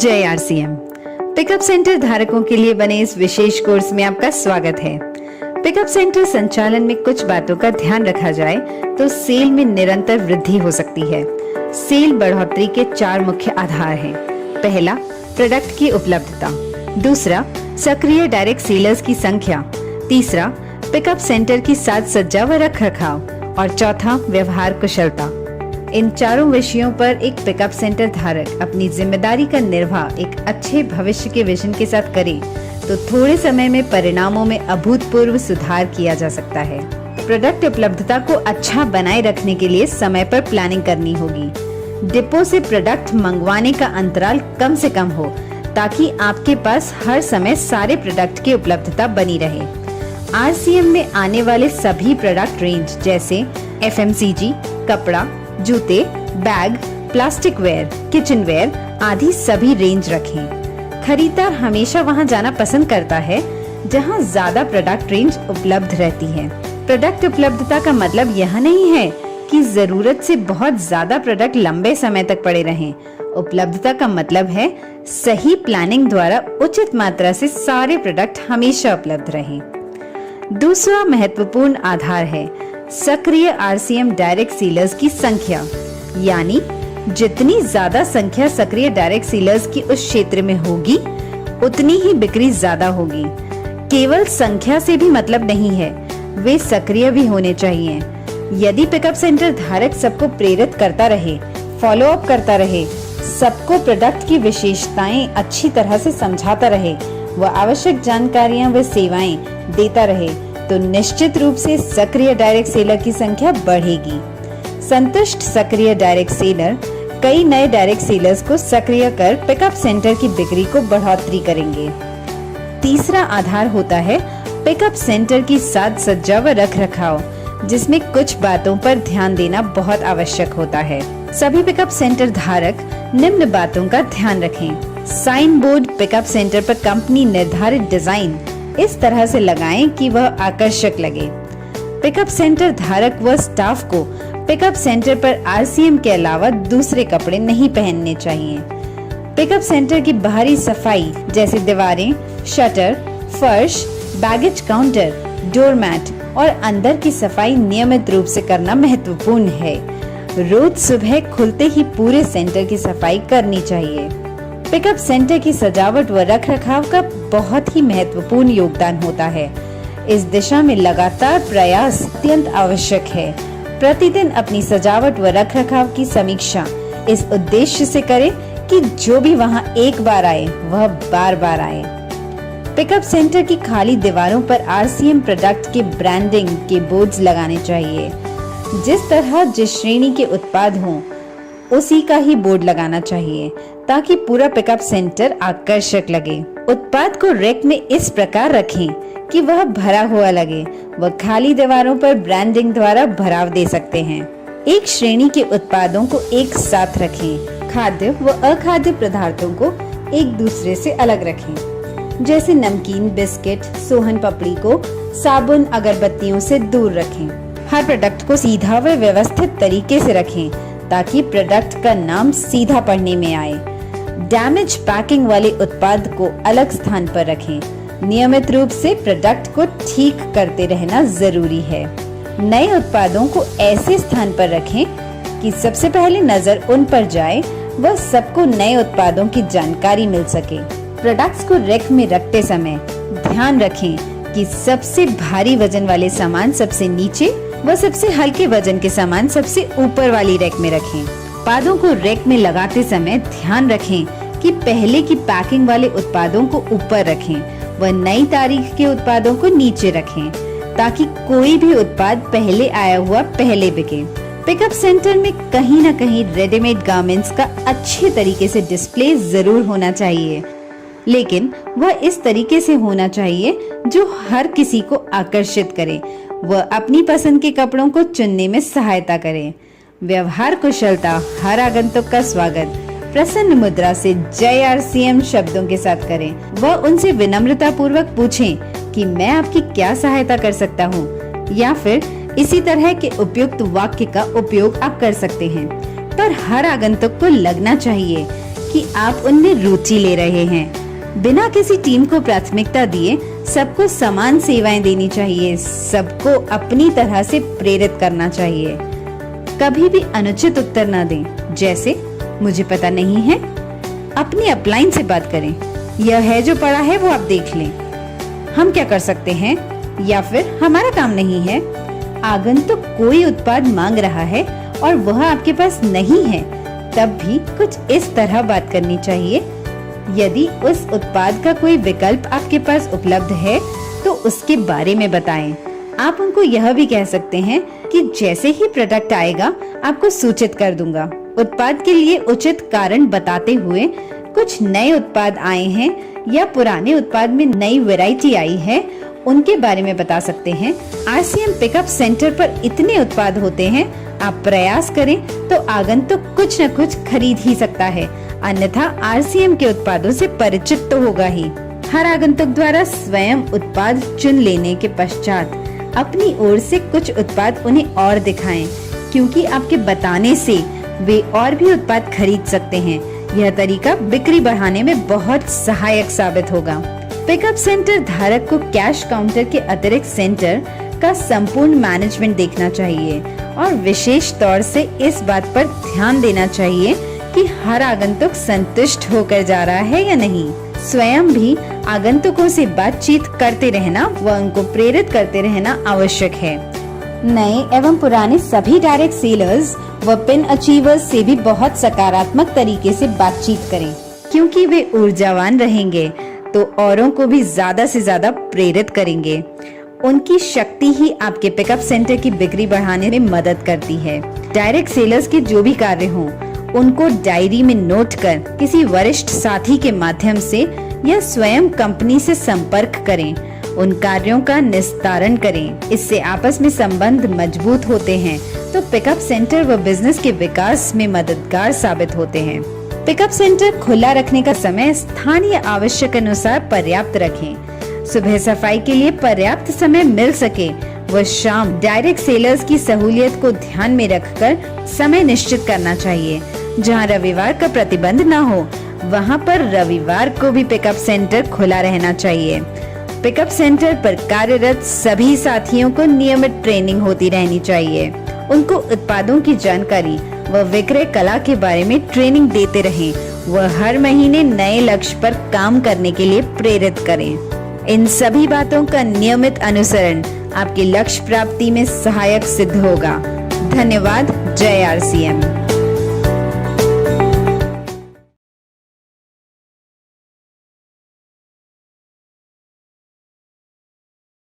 जय RCM. Pickup centre धारकों के लिए बने इस विशेष कोर्स में आपका स्वागत है। पिकअप सेंटर संचालन में कुछ बातों का ध्यान रखा जाए तो सेल में निरंतर वृद्धि हो सकती है। सेल बढ़ोतरी के 4 मुख्य आधार हैं। पहला, प्रोडक्ट की उपलब्धता। दूसरा, सक्रिय डायरेक्ट सेलर्स की संख्या। तीसरा, पिकअप सेंटर की साज सज्जा व रखरखाव। और चौथा, व्यवहार कुशलता। इन चारों विषयों पर एक पिकअप सेंटर धारक अपनी जिम्मेदारी का निर्वाह एक अच्छे भविष्य के विजन के साथ करे तो थोड़े समय में परिणामों में अभूतपूर्व सुधार किया जा सकता है। प्रोडक्ट उपलब्धता को अच्छा बनाए रखने के लिए समय पर प्लानिंग करनी होगी। डिपो से प्रोडक्ट मंगवाने का अंतराल कम से कम हो ताकि आपके पास हर समय सारे प्रोडक्ट की उपलब्धता बनी रहे। आरसीएम में आने वाले सभी प्रोडक्ट रेंज जैसे एफएमसीजी, कपड़ा, जूते, bag, plastic ware, kitchen ware आदि सभी रेंज रखें। खरीदार हमेशा वहां जाना पसंद करता है जहां ज्यादा प्रोडक्ट रेंज उपलब्ध रहती है। प्रोडक्ट उपलब्धता का मतलब यह नहीं है कि जरूरत से बहुत ज्यादा प्रोडक्ट लंबे समय तक पड़े रहें। उपलब्धता का मतलब है सही प्लानिंग द्वारा उचित मात्रा से सारे प्रोडक्ट हमेशा उपलब्ध रहें। दूसरा महत्वपूर्ण आधार है सक्रिय आरसीएम डायरेक्ट सेलर्स की संख्या, यानी जितनी ज्यादा संख्या सक्रिय डायरेक्ट सेलर्स की उस क्षेत्र में होगी उतनी ही बिक्री ज्यादा होगी। केवल संख्या से भी मतलब नहीं है, वे सक्रिय भी होने चाहिए। यदि पिकअप सेंटर धारक सबको प्रेरित करता रहे, फॉलो अप करता रहे, सबको प्रोडक्ट की विशेषताएं अच्छी तरह से समझाता रहे व आवश्यक जानकारियां व सेवाएं देता रहे तो निश्चित रूप से सक्रिय डायरेक्ट सेलर की संख्या बढ़ेगी। संतुष्ट सक्रिय डायरेक्ट सेलर कई नए डायरेक्ट सेलर्स को सक्रिय कर पिकअप सेंटर की बिक्री को बढ़ोतरी करेंगे। तीसरा आधार होता है पिकअप सेंटर की साज सज्जा व रखरखाव, जिसमें कुछ बातों पर ध्यान देना बहुत आवश्यक होता है। सभी पिकअप सेंटर धारक निम्न बातों का ध्यान रखें। साइन बोर्ड पिकअप सेंटर पर कंपनी निर्धारित डिजाइन इस तरह से लगाएं कि वह आकर्षक लगे। पिकअप सेंटर धारक व स्टाफ को पिकअप सेंटर पर आरसीएम के अलावा दूसरे कपड़े नहीं पहनने चाहिए। पिकअप सेंटर की बाहरी सफाई जैसे दीवारें, शटर, फर्श, बैगेज काउंटर, डोरमैट और अंदर की सफाई नियमित रूप से करना महत्वपूर्ण है। रोज सुबह खुलते ही पूरे सेंटर की सफाई करनी चाहिए। पिकअप सेंटर की सजावट व रखरखाव का बहुत ही महत्वपूर्ण योगदान होता है। इस दिशा में लगातार प्रयास अत्यंत आवश्यक है। प्रतिदिन अपनी सजावट व रखरखाव की समीक्षा इस उद्देश्य से करें कि जो भी वहां एक बार आए वह बार बार आए। पिकअप सेंटर की खाली दीवारों पर आरसीएम प्रोडक्ट के ब्रांडिंग के बोर्ड्स लगाने चाहिए। जिस तरह जिस श्रेणी के उत्पाद हों उसी का ही बोर्ड लगाना चाहिए ताकि पूरा पिकअप सेंटर आकर्षक लगे। उत्पाद को रैक में इस प्रकार रखें कि वह भरा हुआ लगे व खाली दीवारों पर ब्रांडिंग द्वारा भराव दे सकते हैं। एक श्रेणी के उत्पादों को एक साथ रखें। खाद्य व अखाद्य पदार्थों को एक दूसरे से अलग रखें। जैसे नमकीन, बिस्किट, सोहन पापड़ी को साबुन, अगरबत्तियों से दूर रखें। हर प्रोडक्ट को सीधा व व्यवस्थित तरीके से रखें ताकि प्रोडक्ट का नाम सीधा पढ़ने में आए। डैमेज पैकिंग वाले उत्पाद को अलग स्थान पर रखें। नियमित रूप से प्रोडक्ट को ठीक करते रहना जरूरी है। नए उत्पादों को ऐसे स्थान पर रखें कि सबसे पहले नजर उन पर जाए व सबको नए उत्पादों की जानकारी मिल सके। प्रोडक्ट्स को रैक में रखते समय ध्यान रखें कि सबसे भारी वजन वाले सामान सबसे नीचे व सबसे हल्के वजन के सामान सबसे ऊपर वाली रैक में रखें। उत्पादों को रैक में लगाते समय ध्यान रखें कि पहले की पैकिंग वाले उत्पादों को ऊपर रखें व नई तारीख के उत्पादों को नीचे रखें ताकि कोई भी उत्पाद पहले आया हुआ पहले बिके। पिकअप सेंटर में कहीं न कहीं रेडीमेड गारमेंट्स का अच्छे तरीके से डिस्प्ले जरूर होना चाहिए, लेकिन वह इस तरीके से होना चाहिए जो हर किसी को आकर्षित करे व अपनी पसंद के कपड़ों को चुनने में सहायता करे। व्यवहार कुशलता हर आगंतुक का स्वागत प्रसन्न मुद्रा से जय आरसीएम शब्दों के साथ करें व उनसे विनम्रता पूर्वक पूछें कि मैं आपकी क्या सहायता कर सकता हूँ, या फिर इसी तरह के उपयुक्त वाक्य का उपयोग आप कर सकते हैं। पर हर आगंतुक को लगना चाहिए कि आप उनमें रुचि ले रहे हैं। बिना किसी टीम को प्राथमिकता दिए सबको समान सेवाएं देनी चाहिए, सबको अपनी तरह से प्रेरित करना चाहिए। कभी भी अनुचित उत्तर ना दें, जैसे मुझे पता नहीं है। अपनी अपलाइन से बात करें, यह है जो पड़ा है वो आप देख लें, हम क्या कर सकते हैं, या फिर हमारा काम नहीं है। आगंतुक कोई उत्पाद मांग रहा है और वह आपके पास नहीं है, तब भी कुछ इस तरह बात करनी चाहिए, यदि उस उत्पाद का कोई विकल्प आपके पास उपलब्ध है तो उसके बारे में बताएं। आप उनको यह भी कह सकते हैं कि जैसे ही प्रोडक्ट आएगा आपको सूचित कर दूंगा। उत्पाद के लिए उचित कारण बताते हुए कुछ नए उत्पाद आए हैं या पुराने उत्पाद में नई वैरायटी आई है, उनके बारे में बता सकते हैं। RCM पिकअप सेंटर पर इतने उत्पाद होते हैं, आप प्रयास करें तो आगंतुक कुछ न कुछ खरीद ही सकता है, अन्यथा RCM के उत्पादों से परिचित तो होगा ही। हर आगंतुक द्वारा स्वयं उत्पाद चुन लेने के पश्चात अपनी ओर से कुछ उत्पाद उन्हें और दिखाएं, क्योंकि आपके बताने से वे और भी उत्पाद खरीद सकते हैं। यह तरीका बिक्री बढ़ाने में बहुत सहायक साबित होगा। पिकअप सेंटर धारक को कैश काउंटर के अतिरिक्त सेंटर का संपूर्ण मैनेजमेंट देखना चाहिए और विशेष तौर से इस बात पर ध्यान देना चाहिए कि हर आगंतुक संतुष्ट होकर जा रहा है या नहीं। स्वयं भी आगंतुकों से बातचीत करते रहना व उनको प्रेरित करते रहना आवश्यक है। नए एवं पुराने सभी डायरेक्ट सेलर्स व पिन अचीवर्स से भी बहुत सकारात्मक तरीके से बातचीत करें, क्योंकि वे ऊर्जावान रहेंगे तो औरों को भी ज्यादा से ज्यादा प्रेरित करेंगे। उनकी शक्ति ही आपके पिकअप सेंटर की बिक्री बढ़ाने में मदद करती है। डायरेक्ट सेलर्स के जो भी कार्य हों, उनको डायरी में नोट कर किसी वरिष्ठ साथी के माध्यम से या स्वयं कंपनी से संपर्क करें, उन कार्यों का निस्तारण करें। इससे आपस में संबंध मजबूत होते हैं तो पिकअप सेंटर व बिजनेस के विकास में मददगार साबित होते हैं। पिकअप सेंटर खुला रखने का समय स्थानीय आवश्यक अनुसार पर्याप्त रखें। सुबह सफाई के लिए पर्याप्त समय मिल सके व शाम डायरेक्ट सेलर्स की सहूलियत को ध्यान में रखकर समय निश्चित करना चाहिए। जहां रविवार का प्रतिबंध न हो, वहां पर रविवार को भी पिकअप सेंटर खुला रहना चाहिए। पिकअप सेंटर पर कार्यरत सभी साथियों को नियमित ट्रेनिंग होती रहनी चाहिए। उनको उत्पादों की जानकारी व विक्रय कला के बारे में ट्रेनिंग देते रहें व हर महीने नए लक्ष्य पर काम करने के लिए प्रेरित करें। इन सभी बातों का नियमित अनुसरण आपके लक्ष्य प्राप्ति में सहायक सिद्ध होगा। धन्यवाद। जय RCM।